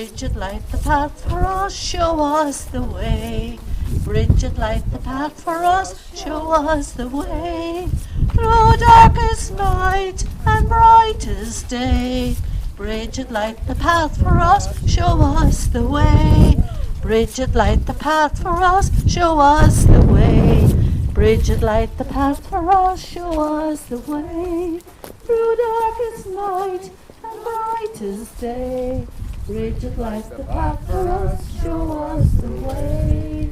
Brigid, light the path for us, show us the way. Brigid, light the path for us, show us the way. Through darkest night and brightest day. Brigid, light the path for us, show us the way. Brigid, light the path for us, show us the way. Brigid, light the path for us, show us the way. Through darkest night and brightest day. Brigid, light the path for us, show us the way.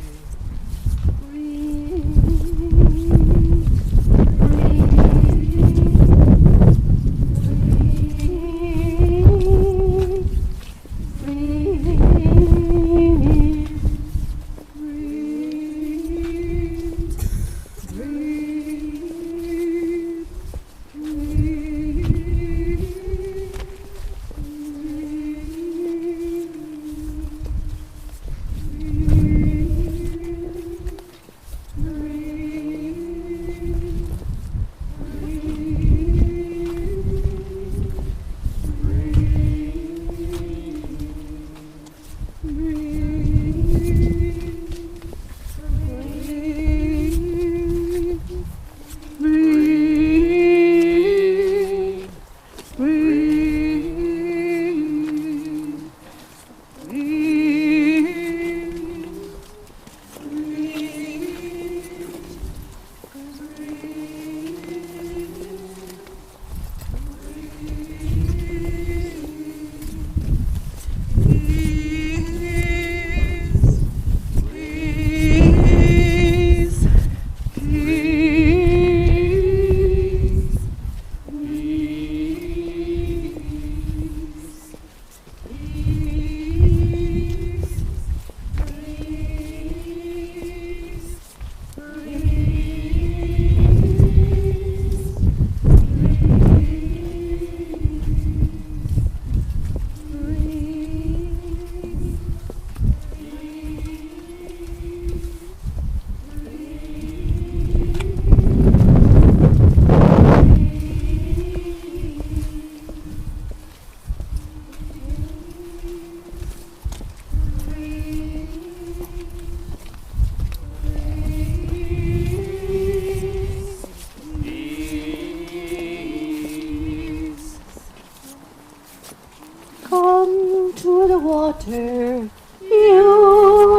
Come to the water, you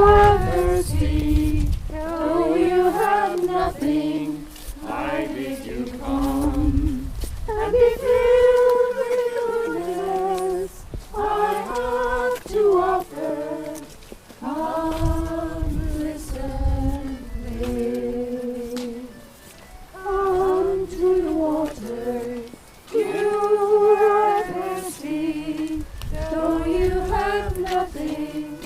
are thirsty, though you have nothing, I bid you come, and be filled with the goodness I have to offer. Come, listen, live. Come to the water, you are thirsty, though you have nothing,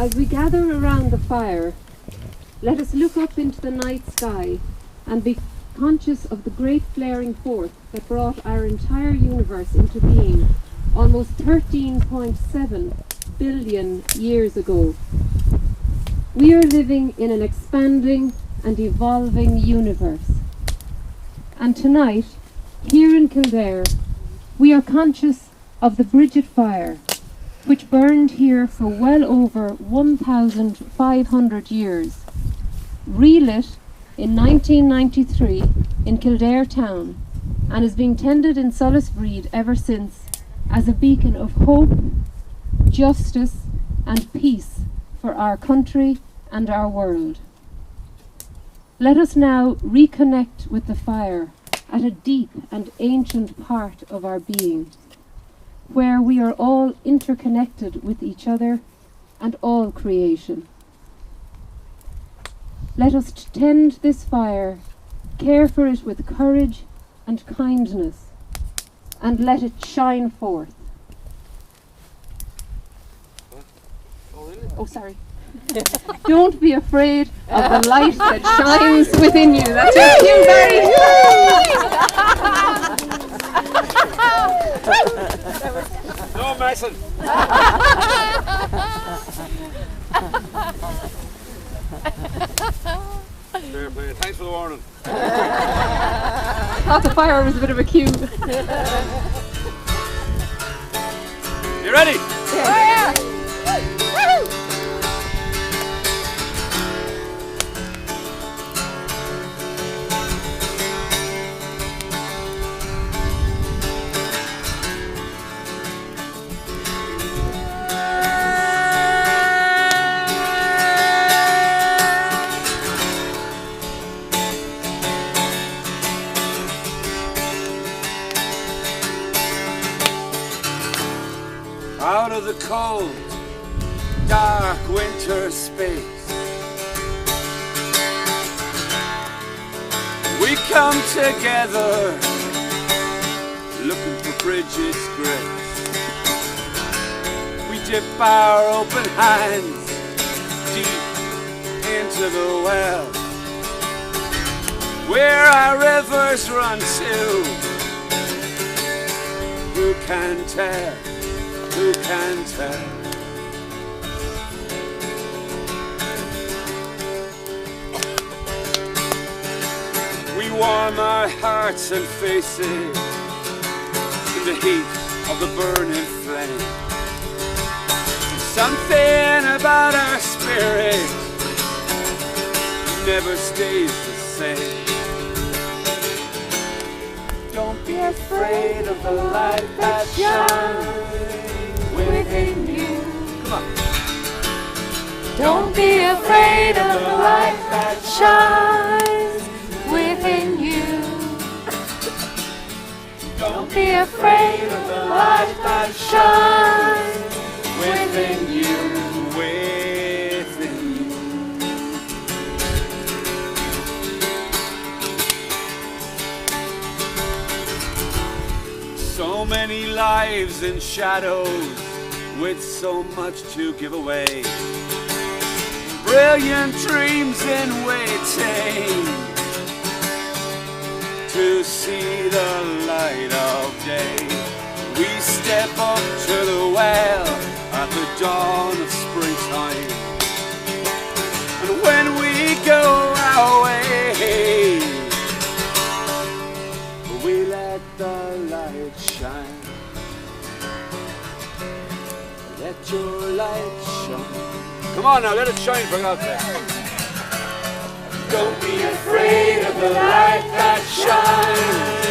As we gather around the fire, let us look up into the night sky and be conscious of the great flaring force that brought our entire universe into being almost 13.7 billion years ago. We are living in an expanding and evolving universe. And tonight, here in Kildare, we are conscious of the Brigid fire, which burned here for well over 1,500 years, relit in 1993 in Kildare town, and is being tended in Brigid ever since as a beacon of hope, justice and peace for our country and our world. Let us now reconnect with the fire at a deep and ancient part of our being, where we are all interconnected with each other and all creation. Let us tend this fire, care for it with courage and kindness, and let it shine forth. Oh, sorry. Don't be afraid of the light that shines within you. That's it, Kildare. No messing. Fair play. Thanks for the warning. Thought the fire was a bit of a cue. You ready? Yeah. Out of the cold, dark winter space, we come together, looking for Brigid's grace. We dip our open hands deep into the well, where our rivers run to. Who can tell? Who can tell? We warm our hearts and faces in the heat of the burning flame. Something about our spirit never stays the same. Don't be afraid of the light that shines within you. Come on. Don't be afraid of the light that shines within you. Don't be afraid of the light that shines within you. Within you. So many lives in shadows with so much to give away. Brilliant dreams in waiting to see the light of day. We step up to the well at the dawn of springtime, and when we go our way, we let the light shine. Let your light shine. Come on now, let it shine for God's sake. Don't be afraid of the light that shines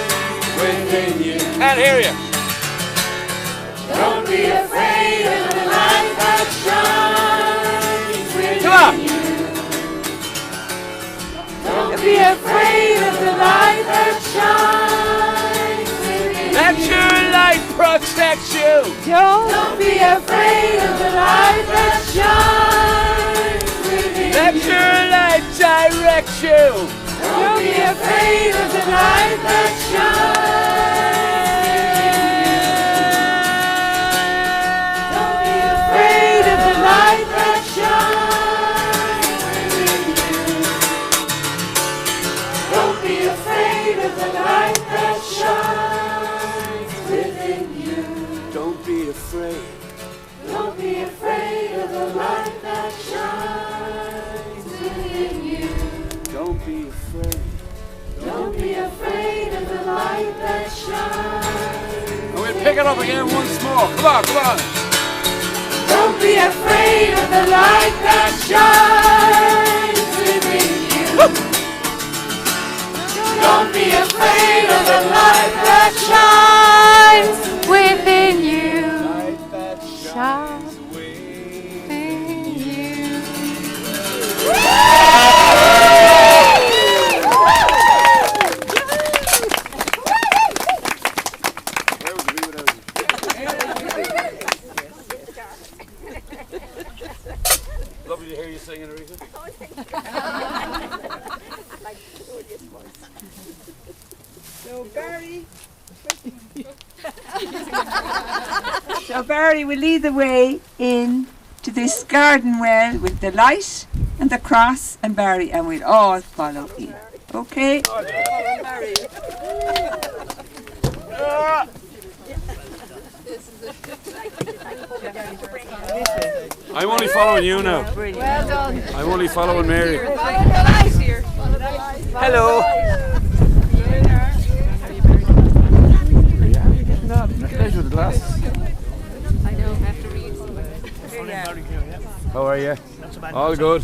within you. Can't hear you. Don't be afraid of the light that shines within Come on. you. Don't be afraid of the light that shines within Let you. your light protect you. Don't be afraid of the light that shines within Let you. your light direct you. Don't be afraid of the light that shines. Don't be afraid of the light that shines. Don't be afraid. Don't be afraid of the light that shines within you. Don't be afraid. Don't be afraid of the light that shines. And we'll pick it up again once more. Come on, come on. Don't be afraid of the light that shines within you. Don't be afraid of the light that shines within you. Light that shines Within you. Where would we be without you? Lovely to hear you singing, Aretha. So Barry will lead the way in to this garden well with the light and the cross and Barry, and we'll all follow in. Okay? I'm only following you now. Well done. I'm only following Mary. Hello. Pleasure with the glasses. I know, I have to read. How are you? All good.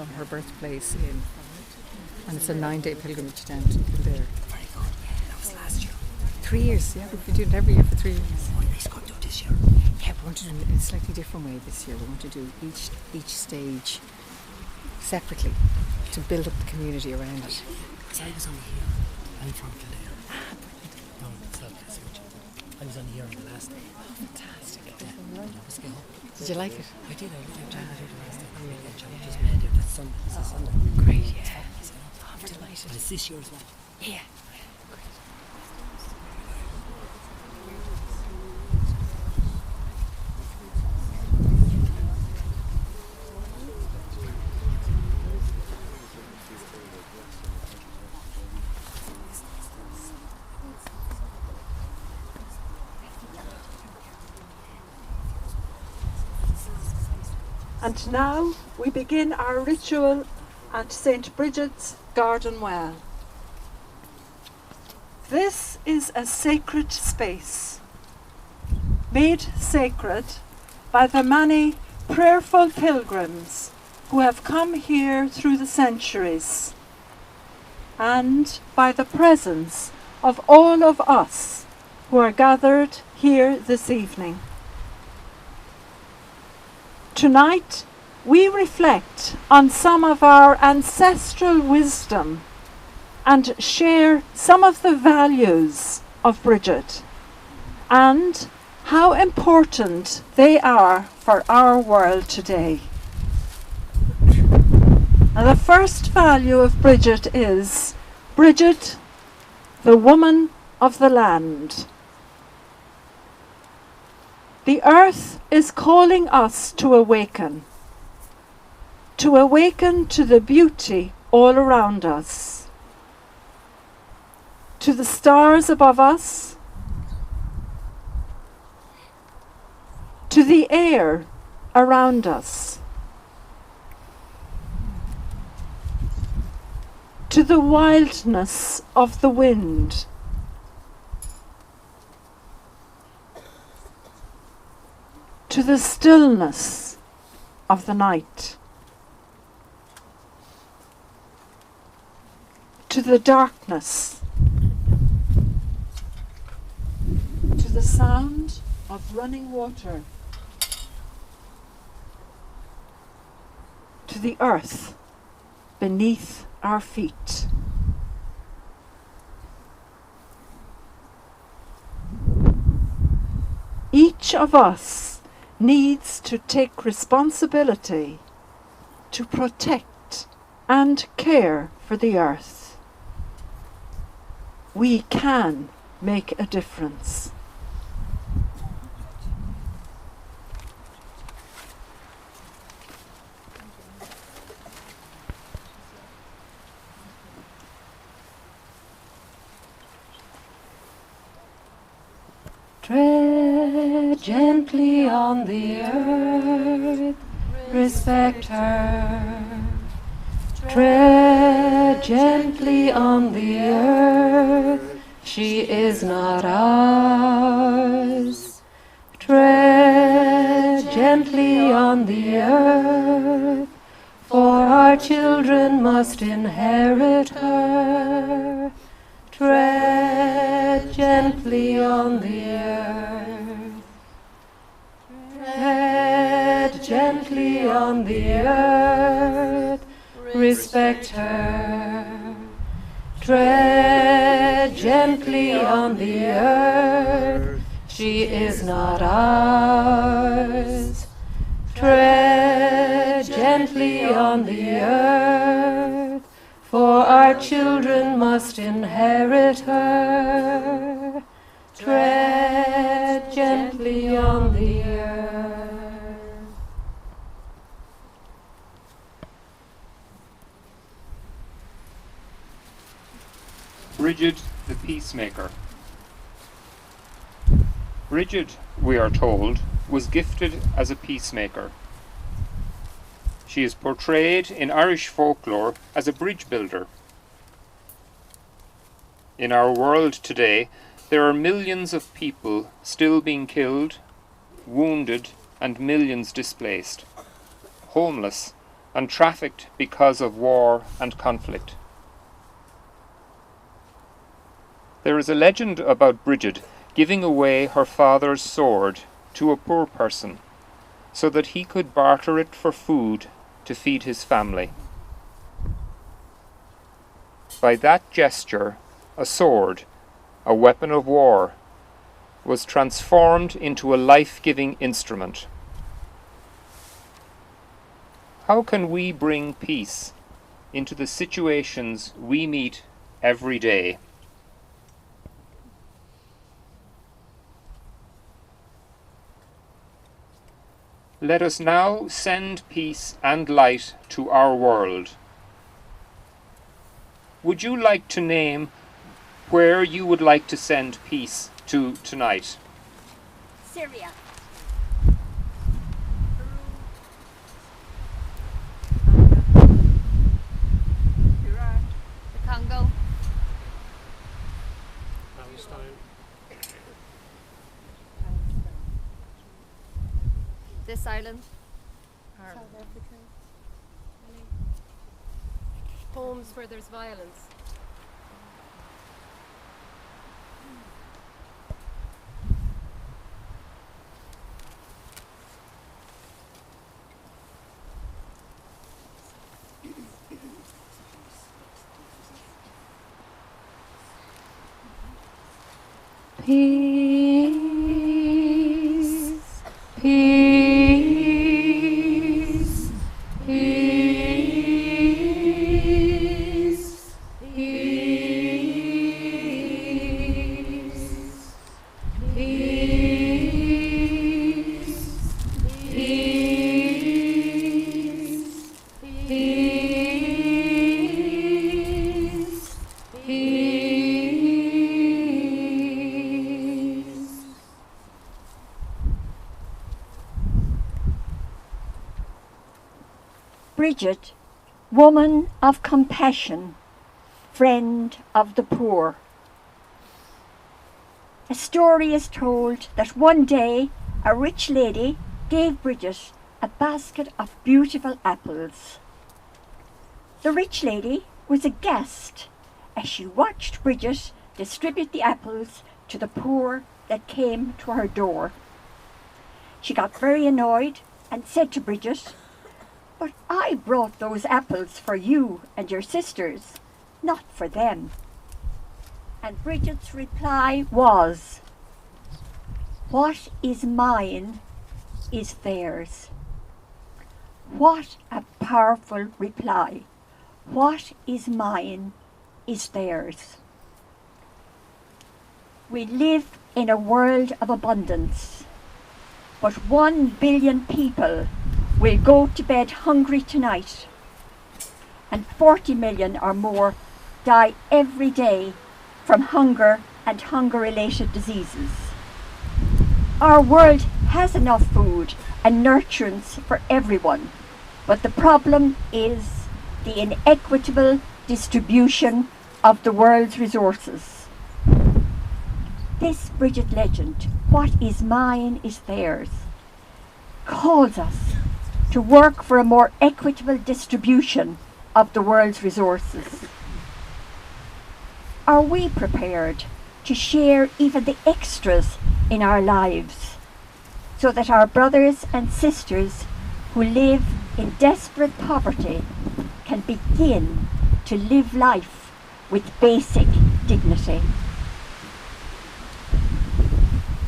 from her birthplace in, and it's a 9-day pilgrimage down to Kildare. Very good. That was last year. 3 years, yeah, we've been doing it every year for 3 years. Oh, nice going to do this year. Yeah, we want to do it in a slightly different way this year. We want to do each stage separately to build up the community around it. Because I was only here. I'm from Kildare. No, it's not that's what I was only here on the last day. Oh, fantastic. Yeah, and I was going. Did you like it? I did. I did the last day. I just made it. That's Sunday. This is Sunday. Great, yeah. Oh, I'm delighted. But it's this year as well. Yeah. And now we begin our ritual at St. Brigid's garden well. This is a sacred space, made sacred by the many prayerful pilgrims who have come here through the centuries, and by the presence of all of us who are gathered here this evening. Tonight, we reflect on some of our ancestral wisdom and share some of the values of Brigid and how important they are for our world today. And the first value of Brigid is Brigid, the woman of the land. The earth is calling us to awaken to the beauty all around us, to the stars above us, to the air around us, to the wildness of the wind, to the stillness of the night, to the darkness, to the sound of running water, to the earth beneath our feet. Each of us needs to take responsibility to protect and care for the earth. We can make a difference. Tread gently on the earth, respect her. Tread gently on the earth, she is not ours. Tread gently on the earth, for our children must inherit her. Tread gently on the earth. Tread gently on the earth. Respect her. Tread gently on the earth. She is not ours. Tread gently on the earth. For our children must inherit her. Tread gently on the earth. Brigid the Peacemaker. Brigid, we are told, was gifted as a peacemaker. She is portrayed in Irish folklore as a bridge builder. In our world today, there are millions of people still being killed, wounded, and millions displaced, homeless, and trafficked because of war and conflict. There is a legend about Brigid giving away her father's sword to a poor person so that he could barter it for food to feed his family. By that gesture, a sword, a weapon of war, was transformed into a life-giving instrument. How can we bring peace into the situations we meet every day? Let us now send peace and light to our world. Would you like to name where you would like to send peace to tonight? Syria. The Congo. Palestine. This island. Homes where there's violence. Peace, peace, peace, peace, peace, peace, peace. Brigid, woman of compassion, friend of the poor. A story is told that one day a rich lady gave Brigid a basket of beautiful apples. The rich lady was aghast as she watched Brigid distribute the apples to the poor that came to her door. She got very annoyed and said to Brigid, "But I brought those apples for you and your sisters, not for them." And Brigid's reply was, "What is mine is theirs." What a powerful reply. What is mine is theirs. We live in a world of abundance, but 1 billion people will go to bed hungry tonight, and 40 million or more die every day from hunger and hunger-related diseases. Our world has enough food and nurturance for everyone, but the problem is the inequitable distribution of the world's resources. This Brigid legend, "What is mine is theirs," calls us to work for a more equitable distribution of the world's resources. Are we prepared to share even the extras in our lives so that our brothers and sisters who live in desperate poverty can begin to live life with basic dignity?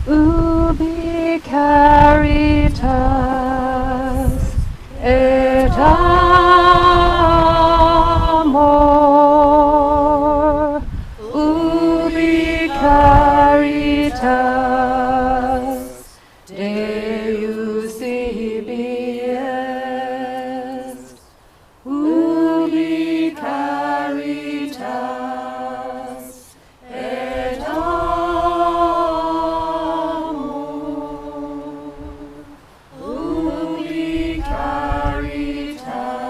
Ubi caritas et amor, ubi caritas Deus ibi est, ubi caritas et amor, ubi caritas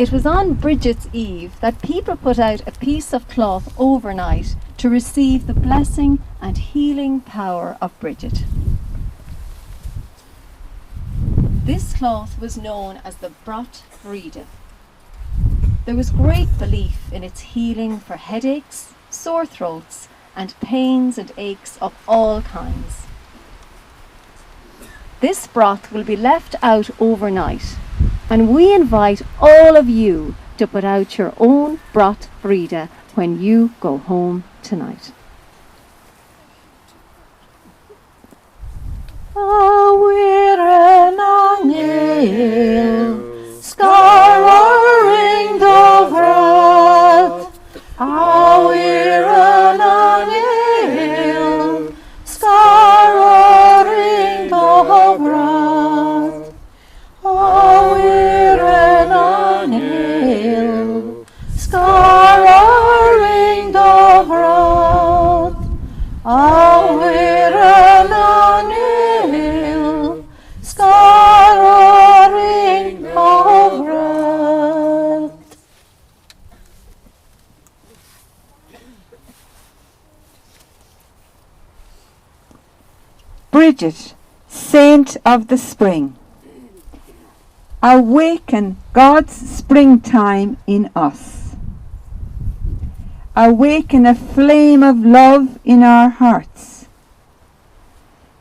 It was on Brigid's Eve that people put out a piece of cloth overnight to receive the blessing and healing power of Brigid. This cloth was known as the Brigid. There was great belief in its healing for headaches, sore throats, and pains and aches of all kinds. This broth will be left out overnight, and we invite all of you to put out your own Brigid when you go home tonight. Scouring the wrath, we're an angel, scouring the wrath, we're an angel, scouring the wrath, we're an angel, scouring the wrath. Brigid, Saint of the Spring, awaken God's springtime in us. Awaken a flame of love in our hearts,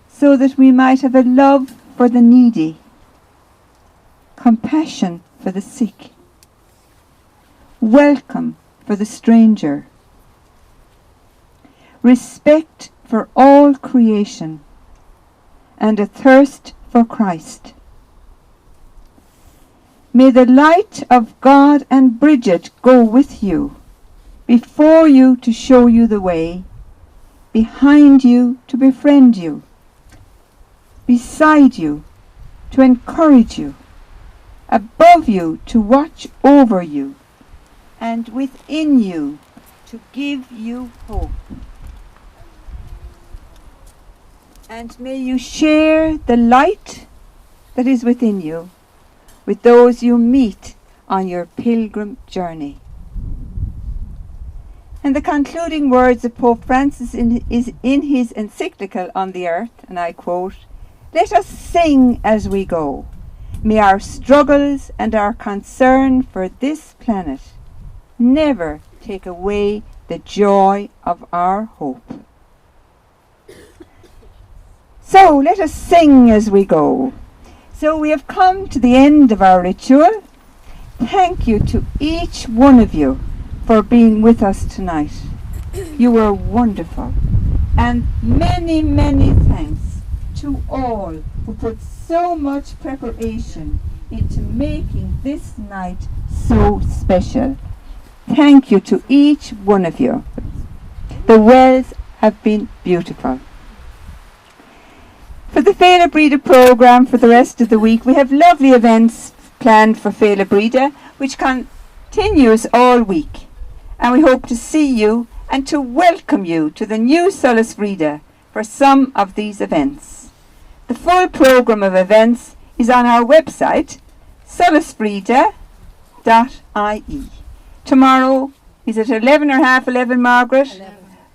so that we might have a love for the needy, compassion for the sick, welcome for the stranger, respect for all creation, and a thirst for Christ. May the light of God and Brigid go with you, before you to show you the way, behind you to befriend you, beside you to encourage you, above you to watch over you, and within you to give you hope. And may you share the light that is within you with those you meet on your pilgrim journey. And the concluding words of Pope Francis is in his encyclical on the earth, and I quote, "Let us sing as we go. May our struggles and our concern for this planet never take away the joy of our hope." So let us sing as we go. So we have come to the end of our ritual. Thank you to each one of you for being with us tonight. You were wonderful. And many, many thanks to all who put so much preparation into making this night so special. Thank you to each one of you. The wells have been beautiful. For the Féile Brigid programme for the rest of the week, we have lovely events planned for Féile Brigid, which continues all week. And we hope to see you and to welcome you to the new Solas Brigid for some of these events. The full programme of events is on our website, solasbrigid.ie. Tomorrow is at 11 or half 11, Margaret?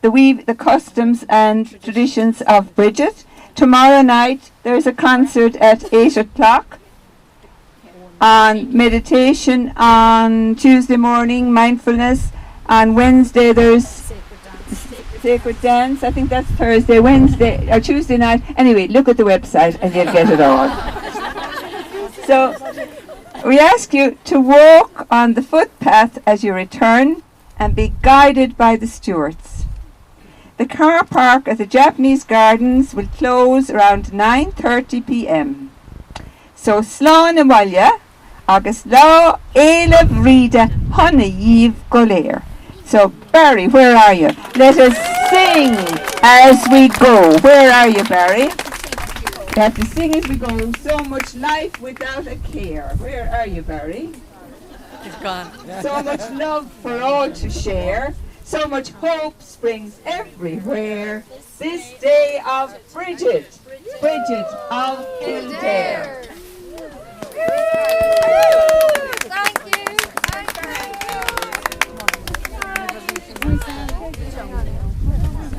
11. The customs and traditions of Brigid. Tomorrow night there's a concert at 8 o'clock. On meditation on Tuesday morning, mindfulness. On Wednesday there's sacred dance. I think that's Thursday, Wednesday or Tuesday night. Anyway, look at the website and you'll get it all. So we ask you to walk on the footpath as you return and be guided by the stewards. The car park at the Japanese Gardens will close around 9:30 p.m. So slán na bhaile agus lá Féile Brigid honna Yves Golair. So Barry, where are you? Let us sing as we go. Where are you, Barry? We have to sing as we go. So much life without a care. Where are you, Barry? He's gone. So much love for all to share. So much hope springs everywhere. This day of Brigid of Kildare.